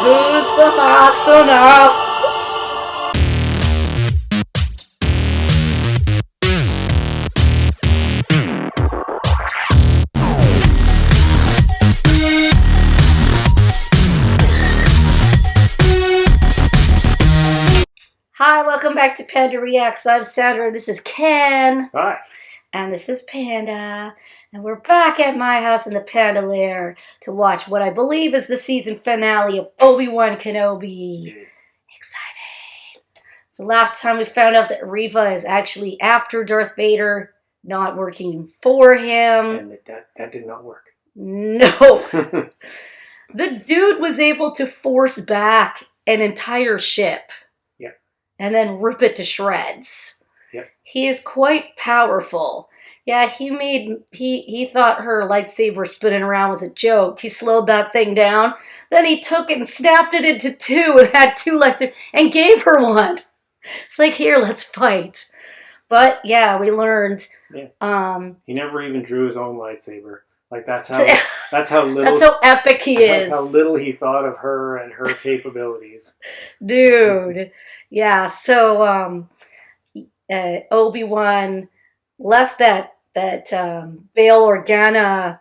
Who's the master now? Hi, welcome back to Panda Reacts. I'm Sandra, this is Ken. Hi. And this is Panda. And we're back at my house in the Panda Lair to watch what I believe is the season finale of Obi-Wan Kenobi. Yes. Excited. So last time we found out that Reva is actually after Darth Vader, not working for him. And that did not work. No. The dude was able to force back an entire ship. And then rip it to shreds. Yep. He is quite powerful. Yeah, he thought her lightsaber spinning around was a joke. He slowed that thing down. Then he took it and snapped it into two and had two lightsabers and gave her one. It's like, here, let's fight. But yeah, we learned. Yeah. He never even drew his own lightsaber. Like that's how little that's how epic he is. How little he thought of her and her capabilities. Dude. Yeah, so Obi-Wan left that Bail Organa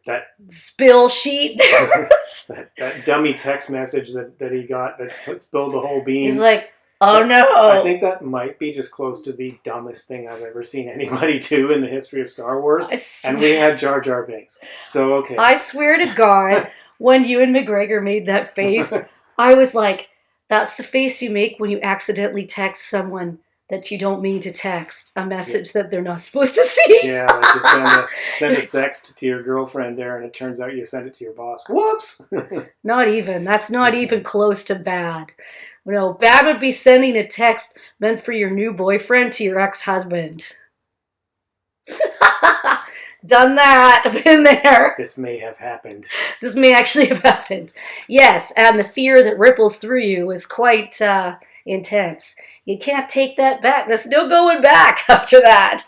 that spill sheet there. that dummy text message that he got that spilled the whole beans. He's like, oh no. I think that might be just close to the dumbest thing I've ever seen anybody do in the history of Star Wars. And we had Jar Jar Binks. So, okay. I swear to God, when Ewan McGregor made that face, I was like, that's the face you make when you accidentally text someone that you don't mean to text a message that they're not supposed to see. Yeah, like you send a sext to your girlfriend there, and it turns out you send it to your boss. Whoops! Not even. That's not even close to bad. No, bad would be sending a text meant for your new boyfriend to your ex-husband. Done that. Been there. This may have happened. This may actually have happened. Yes, and the fear that ripples through you is quite intense. You can't take that back. There's no going back after that.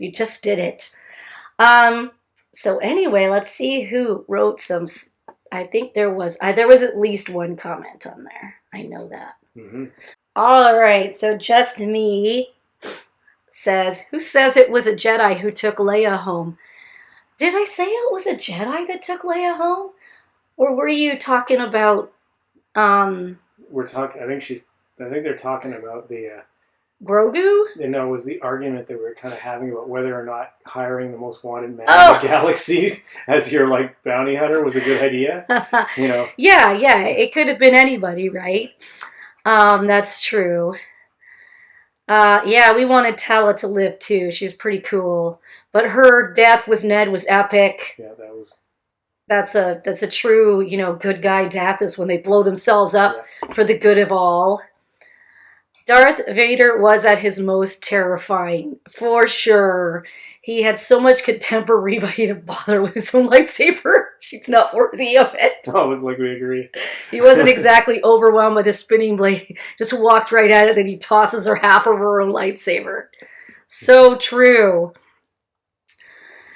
You just did it. So anyway, let's see who wrote some. I think there was at least one comment on there. I know that. Mm-hmm. All right, so Just Me says, who says it was a Jedi who took Leia home? Did I say it was a Jedi that took Leia home? Or were you talking about We're talking I think they're talking about the Grogu? You know, it was the argument that we were kind of having about whether or not hiring the most wanted man in the galaxy as your like bounty hunter was a good idea. You know. Yeah, it could have been anybody, right? That's true. Yeah, we wanted Tala to live too. She's pretty cool. But her death with Ned was epic. Yeah, that was. That's a true, good guy death is when they blow themselves up for the good of all. Darth Vader was at his most terrifying, for sure. He had so much contempt for Reva, he didn't bother with his own lightsaber. She's not worthy of it. Oh, like we agree. He wasn't exactly overwhelmed with his spinning blade. Just walked right at it, then he tosses her half of her own lightsaber. So true.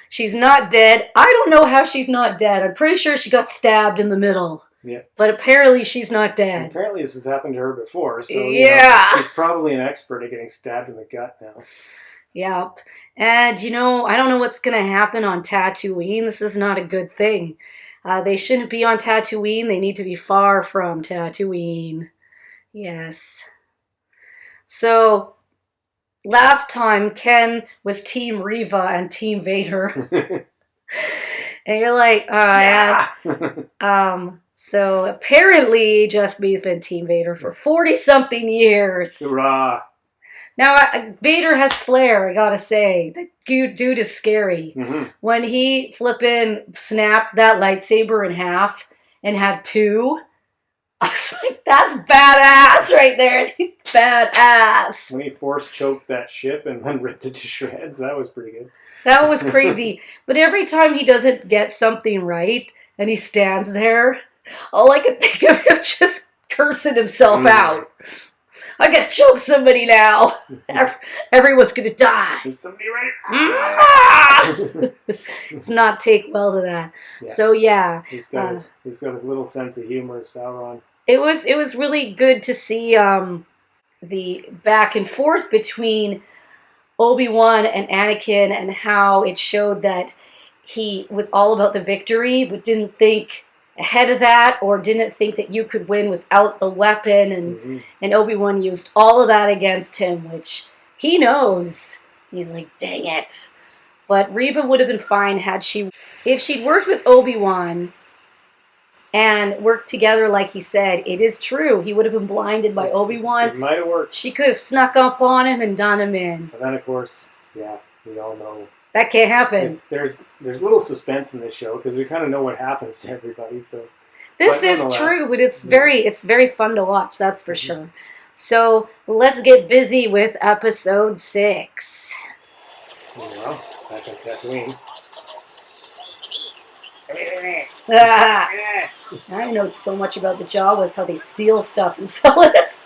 She's not dead. I don't know how she's not dead. I'm pretty sure she got stabbed in the middle. Yeah. But apparently she's not dead. And apparently this has happened to her before, so she's probably an expert at getting stabbed in the gut now. Yep. And, I don't know what's going to happen on Tatooine. This is not a good thing. They shouldn't be on Tatooine. They need to be far from Tatooine. Yes. So, last time Ken was Team Reva and Team Vader. And you're like, so apparently Just Me's been Team Vader for 40-something years. Hurrah! Now, Vader has flair, I gotta say. The dude is scary. Mm-hmm. When he snapped that lightsaber in half and had two, I was like, that's badass right there. Badass. When he force choked that ship and then ripped it to shreds, that was pretty good. That was crazy. But every time he doesn't get something right and he stands there, all I can think of is just cursing himself out. I gotta choke somebody now. Everyone's gonna die. Is somebody ready? Does not take well to that. Yeah. So yeah, he's got his little sense of humor, Sauron. it was really good to see the back and forth between Obi-Wan and Anakin, and how it showed that he was all about the victory, but didn't think ahead of that, or didn't think that you could win without the weapon, and Obi-Wan used all of that against him, which he knows. He's like, dang it. But Reva would have been fine if she'd worked with Obi-Wan and worked together like he said. It is true. He would have been blinded by Obi-Wan. It might have worked. She could have snuck up on him and done him in. But then, of course, yeah, we all know. That can't happen. There's little suspense in this show because we kind of know what happens to everybody. So this is true, but it's very fun to watch. That's for sure. So let's get busy with episode 6. Well, back on Tatooine. I know so much about the Jawas, how they steal stuff and sell it.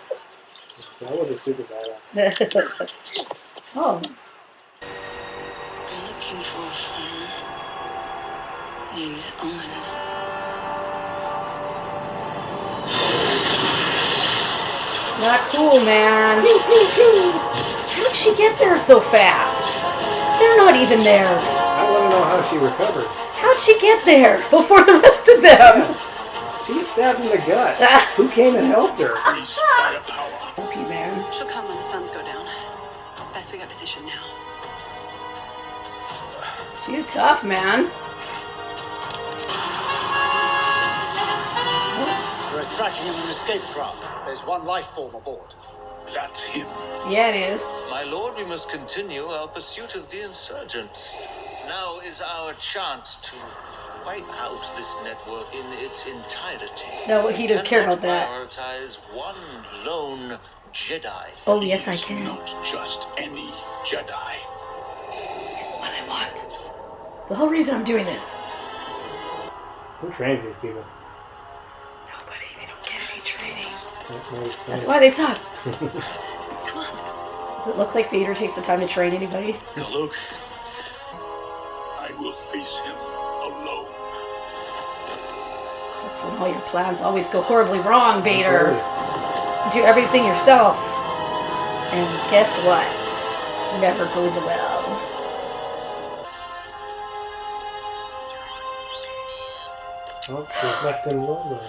That was a super badass. Oh. I'm looking for a farmer named Owen. Not cool, man. How'd she get there so fast? They're not even there. I want to know how she recovered. How'd she get there before the rest of them? Yeah. She was stabbed in the gut. Who came and helped her? Hope you, man. She'll come when the suns go down. Best we got positioned now. She's tough, man. We're tracking an escape craft. There's one life form aboard. That's him. Yeah, it is. My lord, we must continue our pursuit of the insurgents. Now is our chance to wipe out this network in its entirety. No, he doesn't care about that. Prioritize one lone Jedi. Oh, yes, I can. Not just any Jedi. He's the one I want. The whole reason I'm doing this. Who trains these people? Nobody. They don't get any training. No, That's why they suck. Come on. Does it look like Vader takes the time to train anybody? No, Luke. I will face him alone. That's when all your plans always go horribly wrong, Vader. Absolutely. Do everything yourself. And guess what? Never goes well. Well, they've left him lonely.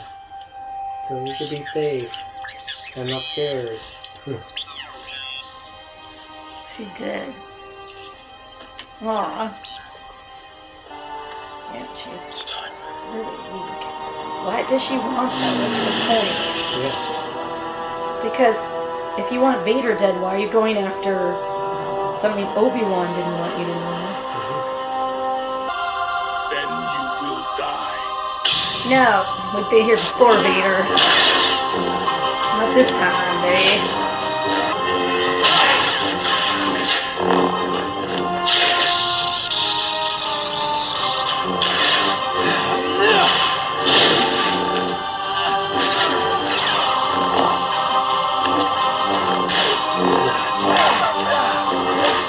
So he could be safe. And not scared. She did. Aw. Yeah, she's It's time. really weak. Why does she want that? What's the point? Yeah. Because if you want Vader dead, why are you going after something Obi-Wan didn't want you to know? Then you will die. No, we've been here before, Vader. Not this time, babe.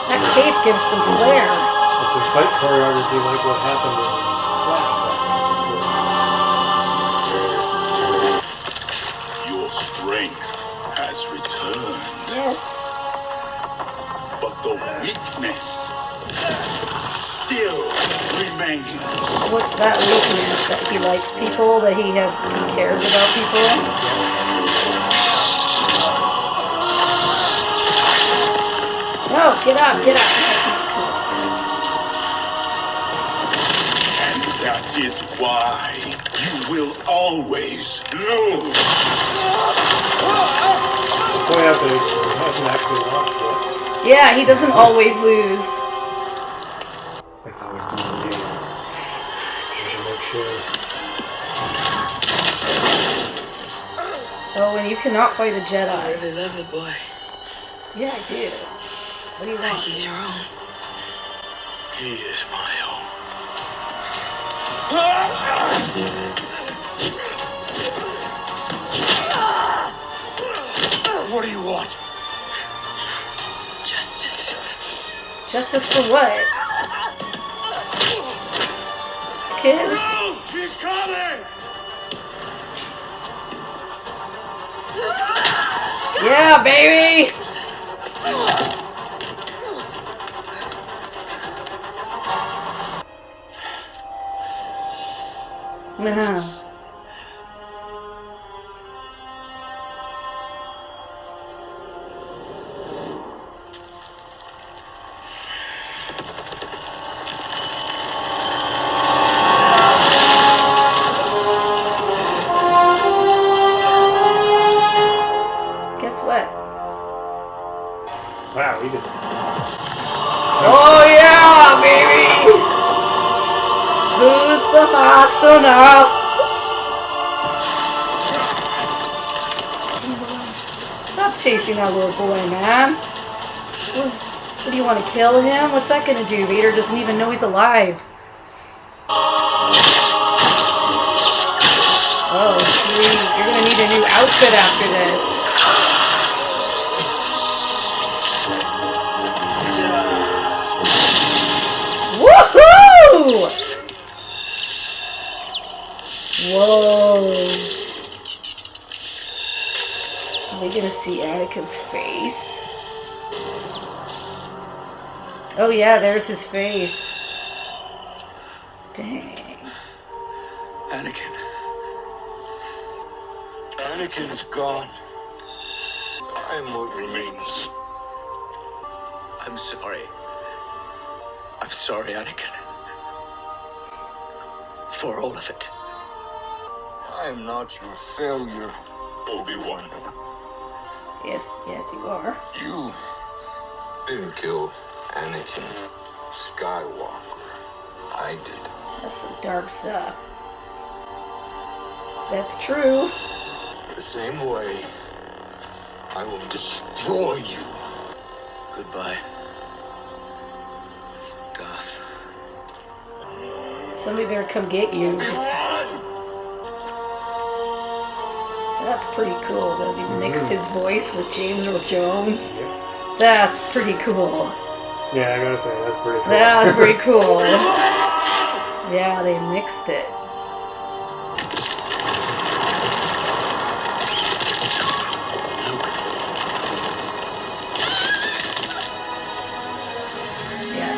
That cape gives some flair. It's a fight choreography like what happened in Flashback. Your strength has returned. Yes. But the weakness still remains. What's that weakness? That he likes people? That he cares about people? No, get up, get up. That's not cool. And that is why you will always lose. Point out that he hasn't actually lost yet. Yeah, he doesn't always lose. That's always the mistake. To make sure. Oh, and you cannot fight a Jedi. I really love the boy. Yeah, I do. What do you want? He's your own. He is my own. What do you want? Justice for what? Kid? No! She's coming! Yeah, baby! Guess what? Wow, we just. Oh yeah, baby! Who's the master now? Stop chasing that little boy, man. What do you want to kill him? What's that gonna do? Vader doesn't even know he's alive. Oh, sweet. You're gonna need a new outfit after this. Woohoo! Whoa. Are we gonna see Anakin's face? Oh yeah, there's his face. Dang. Anakin. Anakin's gone. I'm what remains. I'm sorry. I'm sorry, Anakin. For all of it. I'm not your failure, Obi-Wan. Yes, you are. You didn't kill Anakin Skywalker. I did. That's some dark stuff. That's true. The same way, I will destroy you. Goodbye, Darth. Somebody better come get you. That's pretty cool that he mixed his voice with James Earl Jones. That's pretty cool. Yeah, I gotta say, that's pretty cool. That was pretty cool. Yeah, they mixed it. Yeah.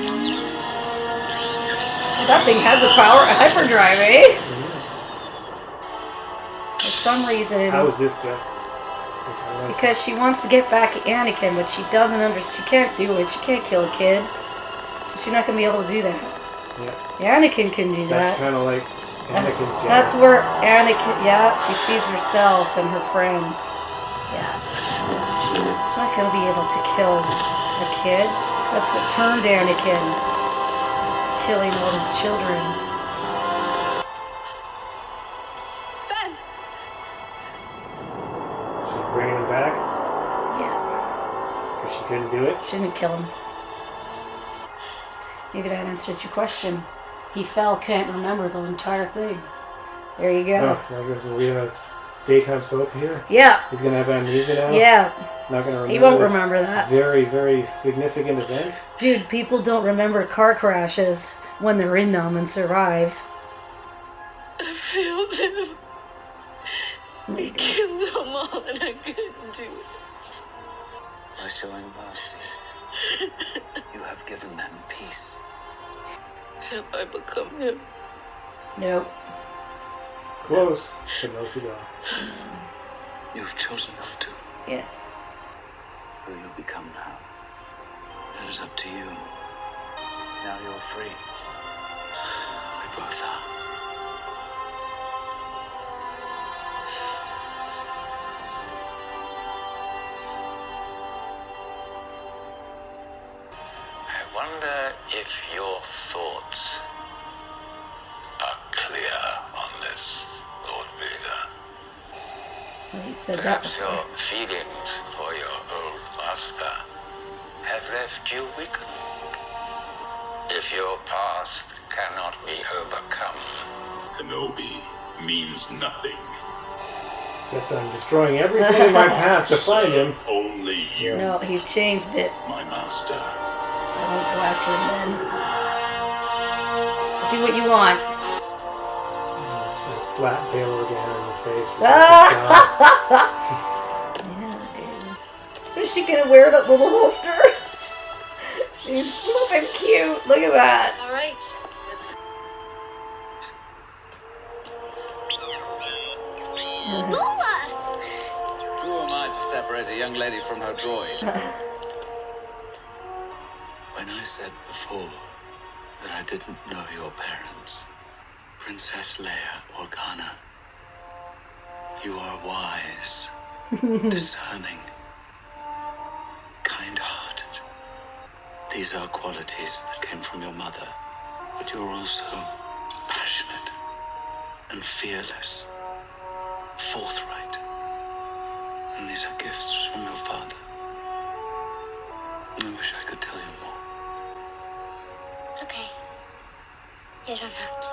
Well, that thing has a hyperdrive, eh? For some reason. How is this justice? Because she wants to get back at Anakin, but she doesn't understand. She can't do it. She can't kill a kid. So she's not going to be able to do that. Yeah. Anakin can do that. That's kind of like Anakin's job. That's where Anakin, yeah, she sees herself and her friends. Yeah. She's not going to be able to kill a kid. That's what turned Anakin. It's killing all his children. Ben! She's bringing him back Yeah. because she couldn't do it. She didn't kill him. Maybe that answers your question. He fell, can't remember the entire thing. There you go. Oh, now we have a daytime soap here. Yeah. He's gonna have amnesia now. Yeah. Not gonna remember. He won't this remember that. Very, very significant event. Dude, people don't remember car crashes when they're in them and survive. I failed him. No, you I don't. killed them all and I couldn't do it. By showing mercy, you have given them peace. Have I become him? Nope. Close, but no cigar. You've chosen not to. Yeah. Who you become now. That is up to you. Now you're free. We both are. I wonder if your thoughts are clear on this, Lord Vader. Well, he said that Perhaps before. your feelings for your old master have left you weakened. If your past cannot be overcome, Kenobi means nothing. Except I'm destroying everything in my path to find him. Only you, No, he changed it. my master. Don't go after him then. Do what you want. And slap Bail again in the face. For Yeah, dude. Is she gonna wear that little holster? She's flipping cute. Look at that. All right. Lola! Who am I to separate a young lady from her droid? When I said before that I didn't know your parents, Princess Leia Organa, you are wise, discerning, kind-hearted. These are qualities that came from your mother, but you're also passionate and fearless, forthright. And these are gifts from your father. I wish I could tell you more. Okay. You don't have to.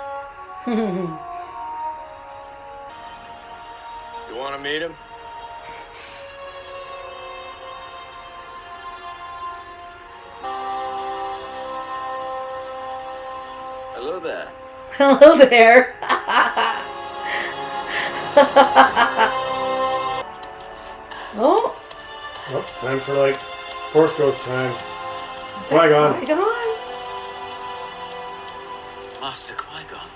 You want to meet him? Hello there. Hello there. Oh, Oh, time for like Force Ghost time. is that Qui-Gon. Qui-Gon? Master Qui-Gon.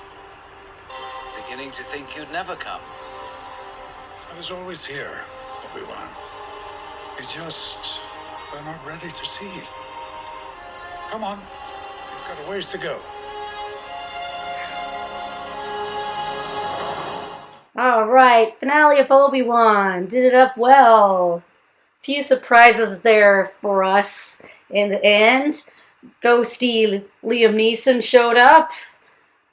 Beginning to think you'd never come. I was always here, Obi-Wan. You just are not ready to see. Come on, you've got a ways to go. All right, finale of Obi-Wan. Did it up well. Few surprises there for us in the end. Ghosty Liam Neeson showed up.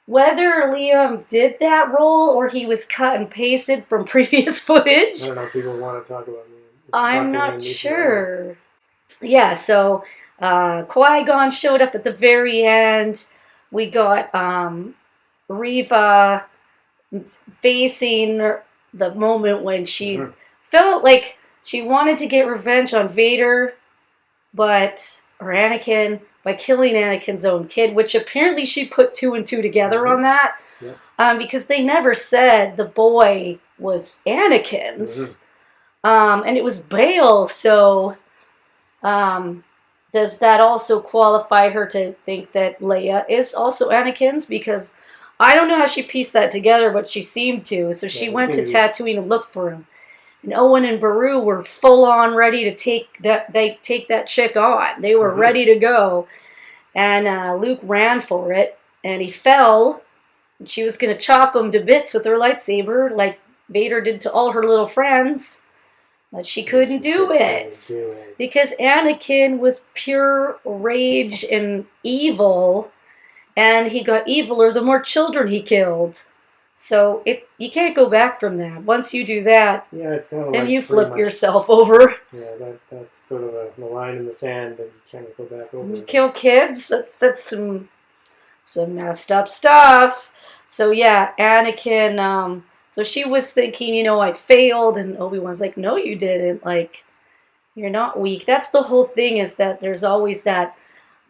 Whether Liam did that role or he was cut and pasted from previous footage, I don't know if people want to talk about me. I'm not sure. Yeah, so Qui-Gon showed up at the very end. We got Reva facing the moment when she felt like she wanted to get revenge on Vader, or Anakin, by killing Anakin's own kid, which apparently she put 2 and 2 together on that, because they never said the boy was Anakin's, and it was Bail, so does that also qualify her to think that Leia is also Anakin's? Because I don't know how she pieced that together, but she seemed to. So she went to Tatooine and looked for him. And Owen and Beru were full on ready to take that chick on. They were ready to go. And Luke ran for it, and he fell. And she was going to chop him to bits with her lightsaber, like Vader did to all her little friends. But she couldn't do it. Because Anakin was pure rage and evil. And he got eviler the more children he killed. So you can't go back from that. Once you do that, it's kind of then like you flip much, yourself over. Yeah, that's sort of the line in the sand that you can't go back over. You kill kids, that's some messed up stuff. So yeah, Anakin, so she was thinking, I failed, and Obi-Wan's like, no, you didn't. Like, you're not weak. That's the whole thing, is that there's always that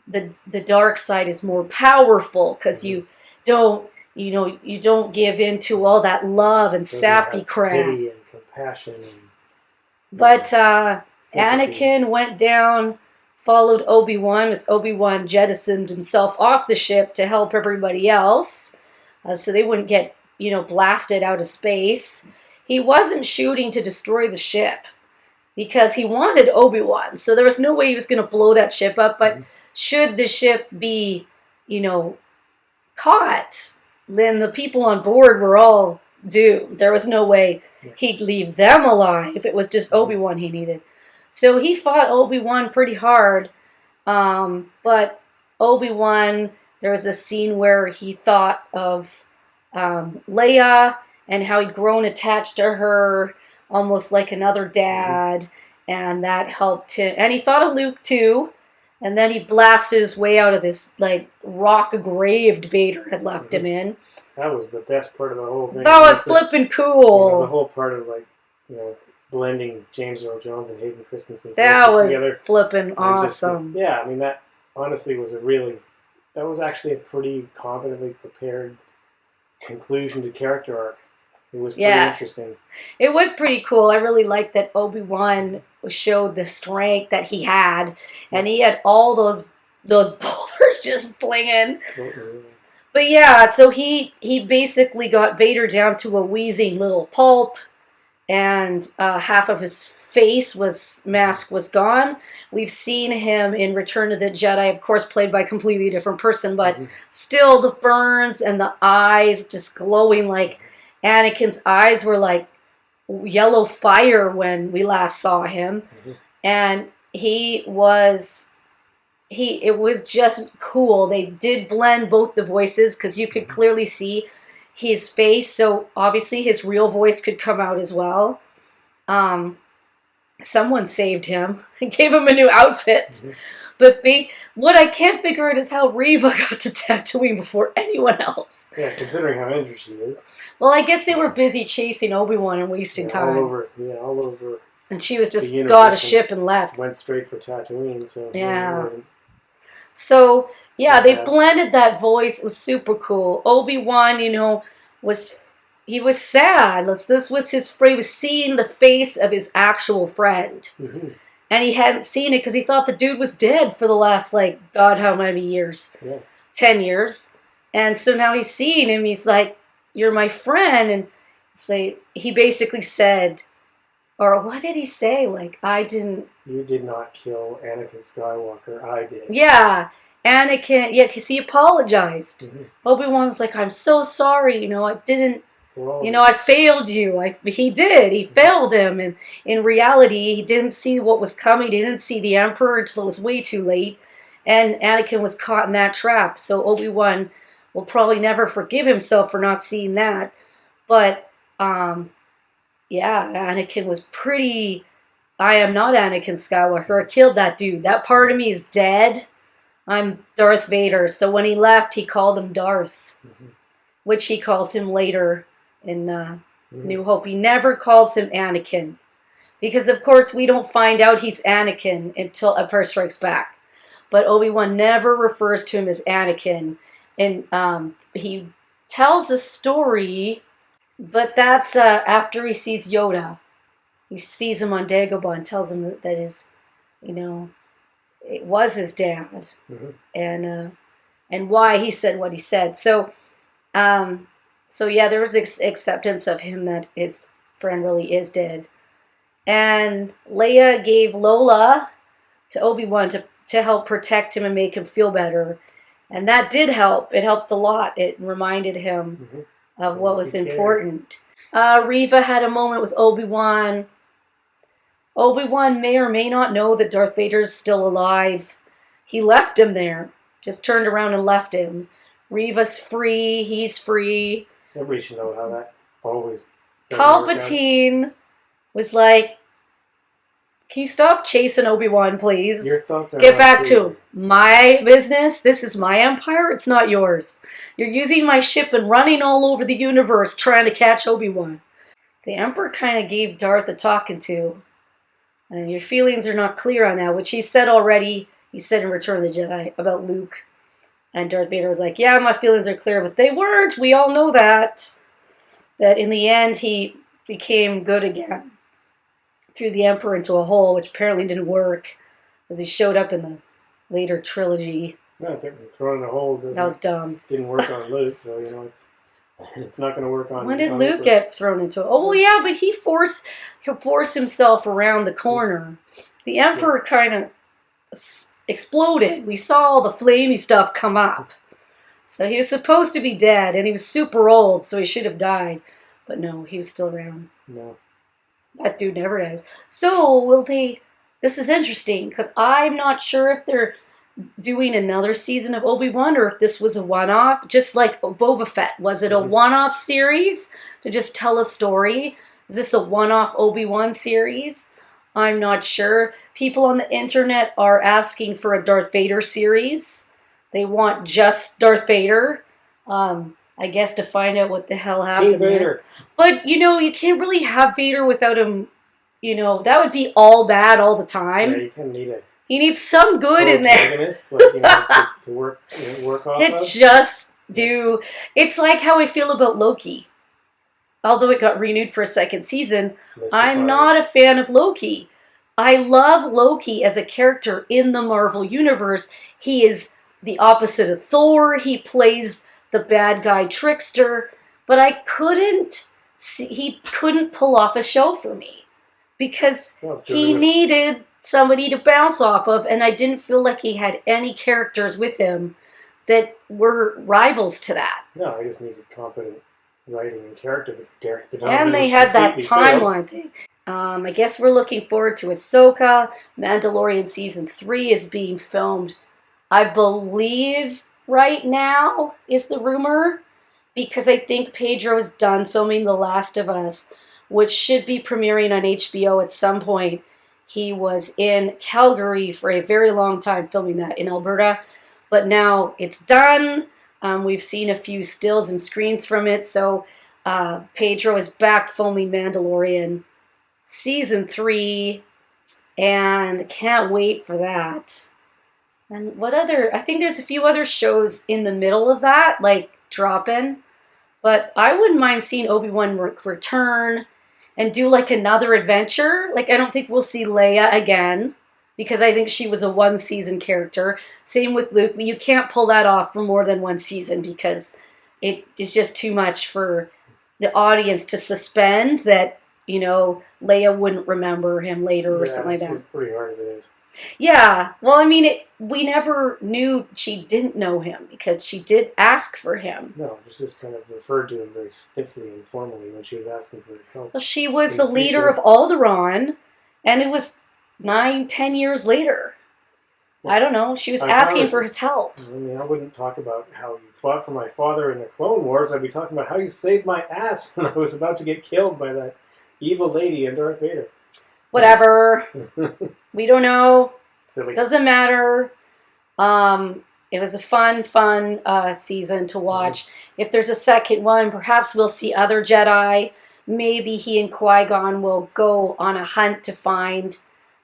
the dark side is more powerful because you don't give in to all that love and sappy crap. Pity and compassion. But Anakin went down, followed Obi-Wan as Obi-Wan jettisoned himself off the ship to help everybody else, so they wouldn't get blasted out of space. He wasn't shooting to destroy the ship because he wanted Obi-Wan, so there was no way he was going to blow that ship up. But should the ship be, caught, then the people on board were all doomed. There was no way he'd leave them alive. It was just Obi-Wan he needed. So he fought Obi-Wan pretty hard, but Obi-Wan, there was a scene where he thought of Leia and how he'd grown attached to her, almost like another dad, and that helped him. And he thought of Luke too, and then he blasted his way out of this rock-graved Vader had left him in. That was the best part of the whole thing. That was flipping cool. The whole part of blending James Earl Jones and Hayden Christensen that was together. flipping awesome. I mean honestly that was actually a pretty competently prepared conclusion to character arc. It was pretty interesting. It was pretty cool. I really liked that Obi-Wan showed the strength that he had, and he had all those boulders just flinging. But yeah, so he basically got Vader down to a wheezing little pulp, and half of his mask was gone. We've seen him in Return of the Jedi, of course, played by a completely different person, but still the burns and the eyes just glowing. Like Anakin's eyes were like yellow fire when we last saw him, and it was just cool. They did blend both the voices because you could clearly see his face, so obviously his real voice could come out as well. Someone saved him and gave him a new outfit. But what I can't figure out is how Reva got to Tatooine before anyone else. Yeah, considering how injured she is. Well, I guess they were busy chasing Obi-Wan and wasting time. All over. And she was just got a ship and left. Went straight for Tatooine, so yeah. So, yeah, they blended that voice. It was super cool. Obi-Wan, he was sad. This was he was seeing the face of his actual friend. And he hadn't seen it because he thought the dude was dead for the last, God, how many years? 10 years. And so now he's seeing him. He's like, you're my friend. And he basically said, or what did he say? You did not kill Anakin Skywalker. I did. Yeah. Anakin, because he apologized. Obi-Wan's like, I'm so sorry. I didn't. I failed you. He did. He failed him. And in reality, he didn't see what was coming. He didn't see the Emperor until it was way too late. And Anakin was caught in that trap. So Obi-Wan will probably never forgive himself for not seeing that. But, Anakin was pretty... I am not Anakin Skywalker. I killed that dude. That part of me is dead. I'm Darth Vader. So when he left, he called him Darth. Which he calls him later in New Hope. He never calls him Anakin. Because, of course, we don't find out he's Anakin until Empire Strikes Back. But Obi-Wan never refers to him as Anakin. And he tells a story, but that's after he sees Yoda. He sees him on Dagobah and tells him that his, it was his dad. And why he said what he said. So there was acceptance of him that his friend really is dead. And Leia gave Lola to Obi-Wan to help protect him and make him feel better. And that did help. It helped a lot. It reminded him of what was important. Reva had a moment with Obi-Wan. Obi-Wan may or may not know that Darth Vader's still alive. He left him there. Just turned around and left him. Reva's free. He's free. Everybody should know how that always Palpatine was like, can you stop chasing Obi-Wan, please? Your thoughts are Get back to my business. This is my empire. It's not yours. You're using my ship and running all over the universe trying to catch Obi-Wan. The Emperor kind of gave Darth a talking to. And your feelings are not clear on that, which he said already. He said in Return of the Jedi about Luke. And Darth Vader was like, yeah, my feelings are clear, but they weren't. We all know that. That in the end, he became good again. Threw the Emperor into a hole, which apparently didn't work, as he showed up in the later trilogy. No, throwing in a hole that was dumb. Didn't work on Luke, so it's not going to work on. When did Luke get thrown into it? Oh well, yeah, but he forced himself around the corner. The Emperor kind of exploded. We saw all the flamey stuff come up. So he was supposed to be dead, and he was super old, so he should have died. But no, he was still around. No. That dude never dies. So, will they... This is interesting, because I'm not sure if they're doing another season of Obi-Wan, or if this was a one-off, just like Boba Fett. Was it a one-off series to just tell a story? Is this a one-off Obi-Wan series? I'm not sure. People on the internet are asking for a Darth Vader series. They want just Darth Vader. I guess to find out what the hell happened Team Vader. There. But, you can't really have Vader without him, that would be all bad all the time. Yeah, you kind of need it. He needs some good in there. Protagonist, like, to work off It of. just do. It's like how I feel about Loki. Although it got renewed for a second season, I'm not a fan of Loki. I love Loki as a character in the Marvel Universe. He is the opposite of Thor. He plays the bad guy trickster. But he couldn't pull off a show for me. Because he needed somebody to bounce off of, and I didn't feel like he had any characters with him that were rivals to that. No, I just needed competent writing and character development. And they had that timeline thing. I guess we're looking forward to Ahsoka. Mandalorian Season 3 is being filmed, I believe, right now, is the rumor. Because I think Pedro is done filming The Last of Us, which should be premiering on HBO at some point. He was in Calgary for a very long time filming that in Alberta. But now it's done. We've seen a few stills and screens from it. So Pedro is back filming Mandalorian Season 3. And can't wait for that. And what other... I think there's a few other shows in the middle of that, like dropping. But I wouldn't mind seeing Obi-Wan return and do like another adventure. Like, I don't think we'll see Leia again, because I think she was a one-season character. Same with Luke. You can't pull that off for more than one season, because it is just too much for the audience to suspend that, Leia wouldn't remember him later or something like that. It's pretty hard as it is. Yeah. Well, I mean, we never knew she didn't know him, because she did ask for him. No, it's just kind of referred to him very stiffly and formally when she was asking for his help. Well, she was the leader of Alderaan, and it was 9-10 years later. Well, I don't know. She was asking for his help. I mean, I wouldn't talk about how you fought for my father in the Clone Wars. I'd be talking about how you saved my ass when I was about to get killed by that evil lady and Darth Vader. Whatever. We don't know. Silly. Doesn't matter. It was a fun season to watch. If there's a second one, perhaps we'll see other Jedi. Maybe he and Qui-Gon will go on a hunt to find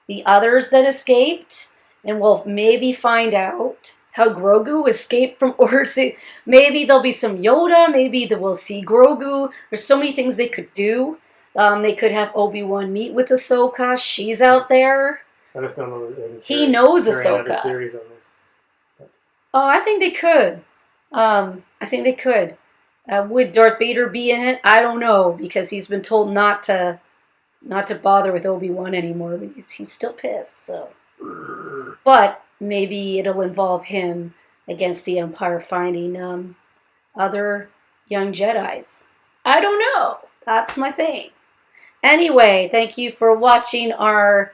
the others that escaped. And we'll maybe find out how Grogu escaped from Order 6. Maybe there'll be some Yoda. Maybe we'll see Grogu. There's so many things they could do. They could have Obi-Wan meet with Ahsoka. She's out there. I just don't know. He knows Ahsoka. Series on this. Oh, I think they could. Would Darth Vader be in it? I don't know, because he's been told not to bother with Obi-Wan anymore, but he's still pissed. So, but maybe it'll involve him against the Empire finding other young Jedis. I don't know. That's my thing. Anyway, thank you for watching our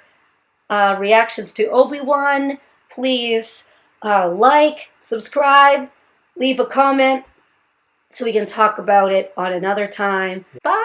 reactions to Obi-Wan. Please like, subscribe, leave a comment so we can talk about it on another time. Bye!